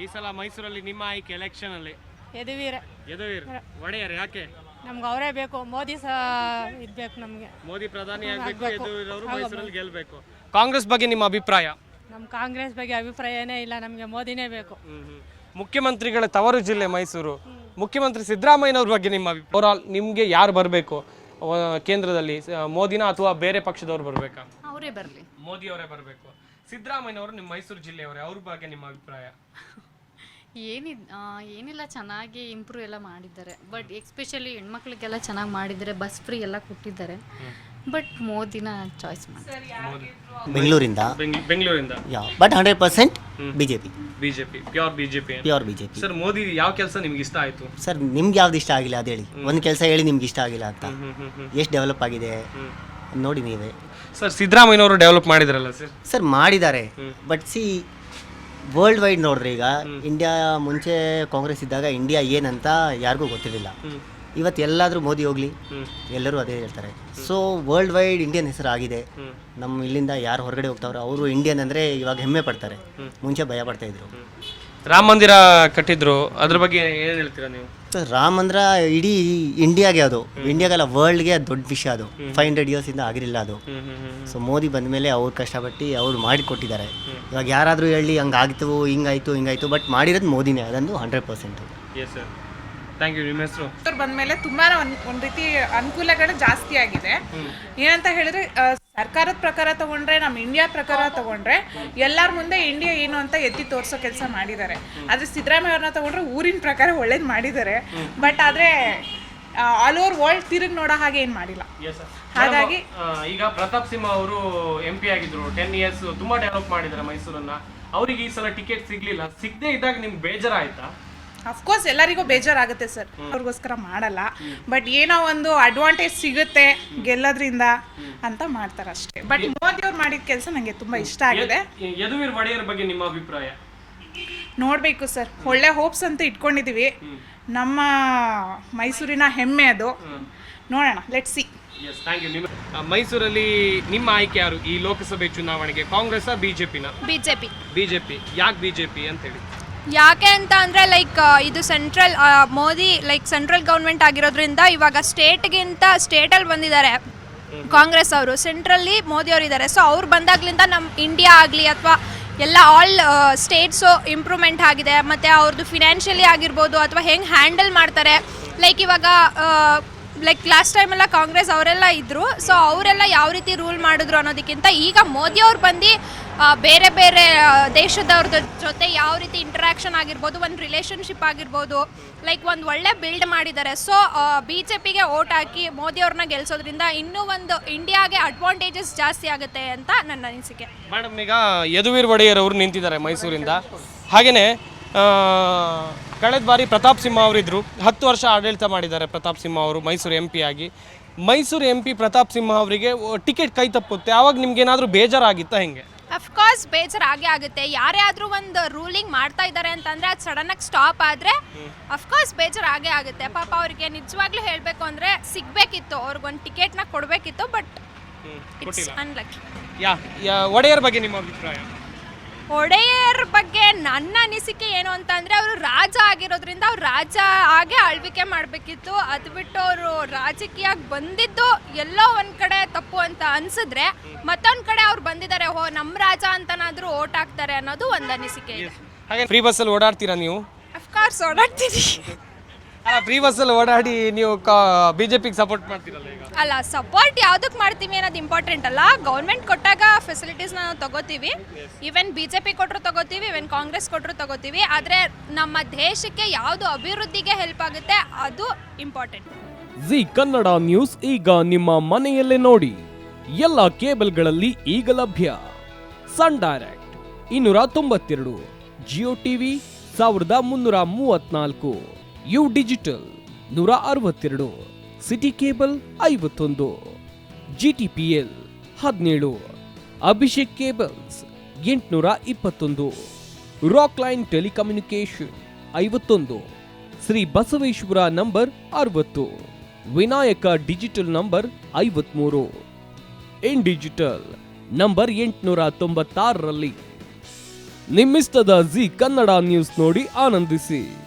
ಈ ಸಲ ಮೈಸೂರಲ್ಲಿ ನಿಮ್ಮ ಆಯ್ಕೆ ಎಲೆಕ್ಷನ್ ಅಲ್ಲಿ ಯದುವೀರ್ ಒಡೆಯರ್ ಯಾಕೆ? ನಮ್ಗೆ ಅವರೇ ಬೇಕು. ಮೋದಿ ಸಹ ಇದ್ಬೇಕು ನಮಗೆ. ಮೋದಿ ಪ್ರಧಾನಿ ಆಗಬೇಕು, ಯದುವೀರ್ ಅವರು ಮೈಸೂರಲ್ಲಿ ಗೆಲ್ಲಬೇಕು. ಕಾಂಗ್ರೆಸ್ ಬಗ್ಗೆ ನಿಮ್ಮ ಅಭಿಪ್ರಾಯ? ನಮ್ಮ ಕಾಂಗ್ರೆಸ್ ಬಗ್ಗೆ ಅಭಿಪ್ರಾಯನೇ ಇಲ್ಲ, ನಮಗೆ ಮೋದಿನೇ ಬೇಕು. ಮುಖ್ಯಮಂತ್ರಿಗಳ ತವರು ಜಿಲ್ಲೆ ಮೈಸೂರು. ಮುಖ್ಯಮಂತ್ರಿ ಸಿದ್ದರಾಮಯ್ಯನವ್ರ ಬಗ್ಗೆ ನಿಮ್ಮ ಓವರಾಲ್ ನಿಮಗೆ ಯಾರು ಬರಬೇಕು ಕೇಂದ್ರದಲ್ಲಿ, ಮೋದಿನ ಅಥವಾ ಬೇರೆ ಪಕ್ಷದವ್ರು ಬರಬೇಕಾ? ಅವರೇ ಬರಲಿ, ಮೋದಿ ಅವರೇ ಬರಬೇಕು. ಸಿದ್ದರಾಮಯ್ಯನವರು ನಿಮ್ಮ ಮೈಸೂರು ಜಿಲ್ಲೆಯವರೇ, ಅವ್ರ ಬಗ್ಗೆ ನಿಮ್ಮ ಅಭಿಪ್ರಾಯ? ಏನಿಲ್ಲ, ಚೆನ್ನಾಗಿ ಇಂಪ್ರೂವ್ ಎಲ್ಲ ಮಾಡಿದ್ದಾರೆ. ಬಟ್ ಎಸ್ಪೆಷಲಿ ಹೆಣ್ಮಕ್ಳಿಗೆಲ್ಲ ಚೆನ್ನಾಗಿ ಮಾಡಿದ್ದಾರೆ, ಬಸ್ ಫ್ರೀ ಎಲ್ಲ ಕೊಟ್ಟಿದ್ದಾರೆ. ಬಟ್ ಮೋದಿನ ಚಾಯ್ಸ್ ಮಾಡಿ. ಬೆಂಗಳೂರಿಂದ but 100% BJP pure BJP. Sir, Modi ಯಾವ ಕೆಲಸ ನಿಮ್ಗೆ ಇಷ್ಟ ಆಯ್ತು? ಸರ್, ನಿಮ್ಗೆ ಯಾವ್ದು ಇಷ್ಟ ಆಗಿಲ್ಲ ಅದು ಹೇಳಿ. ಒಂದು ಕೆಲಸ ಹೇಳಿ ನಿಮ್ಗೆ ಇಷ್ಟ ಆಗಿಲ್ಲ ಅಂತ. ಎಷ್ಟು ಡೆವಲಪ್ ಆಗಿದೆ ನೋಡಿ ನೀವೇ. ಸರ್, ಸಿದ್ದರಾಮಯ್ಯನವರು ಡೆವಲಪ್ ಮಾಡಿದ್ರಲ್ಲ ಸರ್? ಸರ್, ಮಾಡಿದ್ದಾರೆ. ಬಟ್ ವರ್ಲ್ಡ್ ವೈಡ್ ನೋಡ್ರಿ, ಈಗ ಇಂಡಿಯಾ ಮುಂಚೆ ಕಾಂಗ್ರೆಸ್ ಇದ್ದಾಗ ಇಂಡಿಯಾ ಏನಂತ ಯಾರಿಗೂ ಗೊತ್ತಿರಲಿಲ್ಲ. ಇವತ್ತು ಎಲ್ಲಾದರೂ ಮೋದಿ ಹೋಗ್ಲಿ ಎಲ್ಲರೂ ಅದೇ ಹೇಳ್ತಾರೆ. ಸೊ ವರ್ಲ್ಡ್ ವೈಡ್ ಇಂಡಿಯನ್ ಹೆಸರು ಆಗಿದೆ. ನಮ್ಮ ಇಲ್ಲಿಂದ ಯಾರು ಹೊರಗಡೆ ಹೋಗ್ತಾವ್ರೆ ಅವರು ಇಂಡಿಯನ್ ಅಂದರೆ ಇವಾಗ ಹೆಮ್ಮೆ ಪಡ್ತಾರೆ. ಮುಂಚೆ ಭಯ ಪಡ್ತಾ ಇದ್ರು. ರಾಮ ಮಂದಿರ ಕಟ್ಟಿದ್ರು, ಅದ್ರ ಬಗ್ಗೆ ಏನು ಹೇಳ್ತೀರಾ ನೀವು? ರಾಮ ಮಂದಿರ ಇಡೀ ಇಂಡಿಯಾಗೆ, ಅದು ಇಂಡಿಯಾಗೆಲ್ಲ ವರ್ಲ್ಡ್ಗೆ ದೊಡ್ಡ ವಿಷಯ. ಅದು 500 years ಇಂದ ಆಗಿರಲಿಲ್ಲ ಅದು. ಸೊ ಮೋದಿ ಬಂದ ಮೇಲೆ ಅವ್ರು ಕಷ್ಟಪಟ್ಟು ಅವ್ರು ಮಾಡಿಕೊಟ್ಟಿದ್ದಾರೆ. ಇವಾಗ ಯಾರಾದರೂ ಹೇಳಿ ಹಂಗಾಗಿತ್ತು, ಹಿಂಗಾಯ್ತು, ಬಟ್ ಮಾಡಿರೋದು ಮೋದಿನೇ, ಅದೊಂದು 100%. Yes sir, thank you. ನಿಮ್ಮ ಹೆಸರು? ಬಂದ್ಮೇಲೆ ತುಂಬಾ ಒಂದು ರೀತಿ ಅನುಕೂಲಗಳು ಜಾಸ್ತಿ ಆಗಿದೆ. ಏನಂತ ಹೇಳಿದ್ರೆ, ಸರ್ಕಾರದ ಪ್ರಕಾರ ತಗೊಂಡ್ರೆ, ನಮ್ಮ ಇಂಡಿಯಾ ಪ್ರಕಾರ ತಗೊಂಡ್ರೆ ಎಲ್ಲರ ಮುಂದೆ ಇಂಡಿಯಾ ಏನು ಅಂತ ಎತ್ತಿ ತೋರಿಸೋ ಕೆಲಸ ಮಾಡಿದ್ದಾರೆ. ಆದರೆ ಸಿದ್ದರಾಮಯ್ಯ ಅವ್ರನ್ನ ತಗೊಂಡ್ರೆ ಊರಿನ ಪ್ರಕಾರ ಒಳ್ಳೇದು ಮಾಡಿದ್ದಾರೆ. ಬಟ್ ಆದರೆ ಆಲ್ ಓವರ್ ವರ್ಲ್ಡ್ ತಿರುಗಿ ನೋಡೋ ಹಾಗೆ ಏನು ಮಾಡಿಲ್ಲ. ಹಾಗಾಗಿ ಈಗ ಪ್ರತಾಪ್ ಸಿಂಹ ಅವರು MP ಆಗಿದ್ರು, 10 years ತುಂಬಾ ಡೆವಲಪ್ ಮಾಡಿದ್ದಾರೆ ಮೈಸೂರನ್ನ. ಅವರಿಗೆ ಈ ಸಲ ಟಿಕೆಟ್ ಸಿಗ್ಲಿಲ್ಲ. ಸಿಗದೆ ಇದ್ದಾಗ ನಿಮ್ಗೆ ಬೇಜಾರಾಯ್ತಾ? ಅಫ್ಕೋರ್ಸ್ ಎಲ್ಲರಿಗೂ ಬೇಜಾರಾಗುತ್ತೆ ಸರ್, ಅವ್ರಿಗೋಸ್ಕರ ಮಾಡಲ್ಲ. ಬಟ್ ಏನೋ ಒಂದು ಅಡ್ವಾಂಟೇಜ್ ಸಿಗುತ್ತೆ ಗೆಲ್ಲೋದ್ರಿಂದ ಅಂತ ಮಾಡ್ತಾರೆ ಅಷ್ಟೇ. ಬಟ್ ಮೋದಿ ಅವ್ರು ಮಾಡಿದ ಕೆಲಸ ನನಗೆ ತುಂಬಾ ಇಷ್ಟ ಆಗಿದೆ. ಯದುವೀರ್ ಒಡೆಯರ್ ಬಗ್ಗೆ ನಿಮ್ಮ ಅಭಿಪ್ರಾಯ? ನೋಡಬೇಕು ಸರ್, ಒಳ್ಳೆ ಹೋಪ್ಸ್ ಅಂತ ಇಟ್ಕೊಂಡಿದೀವಿ. ನಮ್ಮ ಮೈಸೂರಿನ ಹೆಮ್ಮೆ ಅದು. ನೋಡೋಣ, ಲೆಟ್ಸ್ ಸಿ. ಮೈಸೂರಲ್ಲಿ ನಿಮ್ಮ ಆಯ್ಕೆ ಯಾರು ಈ ಲೋಕಸಭೆ ಚುನಾವಣೆಗೆ? ಕಾಂಗ್ರೆಸ್, ಬಿಜೆಪಿನ? ಬಿಜೆಪಿ. ಯಾಕೆ ಬಿಜೆಪಿ ಅಂತ ಹೇಳಿ? ಯಾಕೆ ಅಂತ ಅಂದರೆ ಇದು ಸೆಂಟ್ರಲ್ ಮೋದಿ ಸೆಂಟ್ರಲ್ ಗೌರ್ಮೆಂಟ್ ಆಗಿರೋದ್ರಿಂದ ಇವಾಗ ಸ್ಟೇಟಲ್ಲಿ ಬಂದಿದ್ದಾರೆ ಕಾಂಗ್ರೆಸ್ ಅವರು, ಸೆಂಟ್ರಲ್ಲಿ ಮೋದಿ ಅವರು ಇದ್ದಾರೆ. ಸೊ ಅವ್ರು ಬಂದಾಗ್ಲಿಂದ ನಮ್ಮ ಇಂಡಿಯಾ ಆಗಲಿ ಅಥವಾ ಎಲ್ಲ ಆಲ್ ಸ್ಟೇಟ್ಸು ಇಂಪ್ರೂವ್ಮೆಂಟ್ ಆಗಿದೆ. ಮತ್ತು ಅವ್ರದ್ದು ಫಿನಾನ್ಷಿಯಲಿ ಆಗಿರ್ಬೋದು ಅಥವಾ ಹೆಂಗೆ ಹ್ಯಾಂಡಲ್ ಮಾಡ್ತಾರೆ. ಇವಾಗ ಲಾಸ್ಟ್ ಟೈಮೆಲ್ಲ ಕಾಂಗ್ರೆಸ್ ಅವರೆಲ್ಲ ಇದ್ದರು. ಸೊ ಅವರೆಲ್ಲ ಯಾವ ರೀತಿ ರೂಲ್ ಮಾಡಿದ್ರು ಅನ್ನೋದಕ್ಕಿಂತ ಈಗ ಮೋದಿ ಅವ್ರು ಬಂದು ಬೇರೆ ಬೇರೆ ದೇಶದವ್ರ ಜೊತೆ ಯಾವ ರೀತಿ ಇಂಟ್ರ್ಯಾಕ್ಷನ್ ಆಗಿರ್ಬೋದು, ಒಂದು ರಿಲೇಷನ್ಶಿಪ್ ಆಗಿರ್ಬೋದು, ಒಂದು ಒಳ್ಳೆ ಬಿಲ್ಡ್ ಮಾಡಿದ್ದಾರೆ. ಸೊ BJPಗೆ ಓಟ್ ಹಾಕಿ ಮೋದಿ ಅವ್ರನ್ನ ಗೆಲ್ಸೋದ್ರಿಂದ ಇನ್ನೂ ಒಂದು ಇಂಡಿಯಾಗೆ ಅಡ್ವಾಂಟೇಜಸ್ ಜಾಸ್ತಿ ಆಗುತ್ತೆ ಅಂತ ನನ್ನ ಅನಿಸಿಕೆ. ಮೇಡಮ್, ಈಗ ಯದುವೀರ್ ಒಡೆಯರ್ ಅವರು ನಿಂತಿದ್ದಾರೆ ಮೈಸೂರಿಂದ. ಹಾಗೆಯೇ ಕಳೆದ ಬಾರಿ ಪ್ರತಾಪ್ ಸಿಂಹ ಅವರಿದ್ದರು, 10 ವರ್ಷ ಆಡಳಿತ ಮಾಡಿದ್ದಾರೆ ಪ್ರತಾಪ್ ಸಿಂಹ ಅವರು ಮೈಸೂರು MP ಆಗಿ. ಮೈಸೂರು MP ಪ್ರತಾಪ್ ಸಿಂಹ ಅವರಿಗೆ ಟಿಕೆಟ್ ಕೈ ತಪ್ಪುತ್ತೆ, ಆವಾಗ ನಿಮ್ಗೇನಾದರೂ ಬೇಜಾರಾಗಿತ್ತಾ? ಹೆಂಗೆ? ಅಫ್ಕೋರ್ಸ್ ಬೇಜಾರು ಆಗೇ ಆಗುತ್ತೆ. ಯಾರೇ ಆದರೂ ಒಂದು ರೂಲಿಂಗ್ ಮಾಡ್ತಾ ಇದ್ದಾರೆ ಅಂತಂದರೆ ಅದು ಸಡನ್ನಾಗಿ ಸ್ಟಾಪ್ ಆದರೆ ಅಫ್ಕೋರ್ಸ್ ಬೇಜಾರು ಆಗೇ ಆಗುತ್ತೆ. ಪಾಪ ಅವರಿಗೆ ನಿಜವಾಗ್ಲೂ ಹೇಳಬೇಕು ಅಂದರೆ ಸಿಗಬೇಕಿತ್ತು, ಅವ್ರಿಗೊಂದು ಟಿಕೆಟ್ನ ಕೊಡಬೇಕಿತ್ತು. But it's unlucky. ಒಡೆಯರ್ ಬಗ್ಗೆ ನಿಮ್ಮ ಅಭಿಪ್ರಾಯ? ಒಡೆಯರ್ ಬಗ್ಗೆ ನನ್ನ ಅನಿಸಿಕೆ ಏನು ಅಂತಂದರೆ, ಅವರು ರಾಜ ಆಗಿರೋದ್ರಿಂದ ಅವ್ರು ರಾಜ ಆಗೇ ಆಳ್ವಿಕೆ ಮಾಡಬೇಕಿತ್ತು. ಅದು ಬಿಟ್ಟು ಅವರು ರಾಜಕೀಯಕ್ಕೆ ಬಂದಿದ್ದು ಎಲ್ಲೋ ಒಂದು ಕಡೆ ತಪ್ಪು ಅಂತ ಅನಿಸಿದ್ರೆ, ಮತ್ತೊಂದು ಕಡೆ ಅವ್ರು ಬಂದಿದ್ದಾರೆ, ನಮ್ಮ ರಾಜ ಅಂತನಾದರೂ ಓಟ್ ಹಾಕ್ತಾರೆ ಅನ್ನೋದು ಒಂದು ಅನಿಸಿಕೆ ಇದೆ. ಹಾಗೆ ಫ್ರೀ ಬಸ್ಸಲ್ಲಿ ಓಡಾಡ್ತೀರಾ ನೀವು? ಅಫ್ಕೋರ್ಸ್ ಓಡಾಡ್ತೀನಿ. ಫ್ರೀ ಬಸ್ಸಲ್ಲಿ ಓಡಾಡಿ ನೀವು ಬಿಜೆಪಿಗೆ ಸಪೋರ್ಟ್ ಮಾಡ್ತೀರಲ್ಲ ಈಗ? ಅಲ್ಲ, ಸಪೋರ್ಟ್ ಯಾವುದಕ್ಕೆ ಮಾಡ್ತೀವಿ ಅನ್ನೋದು ಇಂಪಾರ್ಟೆಂಟ್ ಅಲ್ಲ. ಗೌರ್ಮೆಂಟ್ ಕೊಟ್ಟಾಗ ಫೆಸಿಲಿಟೀಸ್ನ ನಾವು ತಗೋತೀವಿ. ಈವನ್ BJP ಕೊಟ್ಟರು ತಗೋತೀವಿ, ಈವನ್ ಕಾಂಗ್ರೆಸ್ ಕೊಟ್ಟರು ತಗೋತೀವಿ. ಆದರೆ ನಮ್ಮ ದೇಶಕ್ಕೆ ಯಾವುದು ಅಭಿವೃದ್ಧಿಗೆ ಹೆಲ್ಪ್ ಆಗುತ್ತೆ ಅದು ಇಂಪಾರ್ಟೆಂಟ್. ಜಿ ಕನ್ನಡ ನ್ಯೂಸ್ ಈಗ ನಿಮ್ಮ ಮನೆಯಲ್ಲೇ ನೋಡಿ. ಎಲ್ಲ ಕೇಬಲ್ಗಳಲ್ಲಿ ಈಗ ಲಭ್ಯ. Sun Direct 292, Jio TV 1334, U digital 162, city cable 51, GTPL 17, Abhishek cables 821, rock line telecommunication 51, Shri Basaveshwara number 60, Vinayaka digital number 53, in digital number 896ರಲ್ಲಿ. ನಿಮ್ಮಿಸ್ತದ ಜಿ ಕನ್ನಡ ನ್ಯೂಸ್ ನೋಡಿ ಆನಂದಿಸಿ.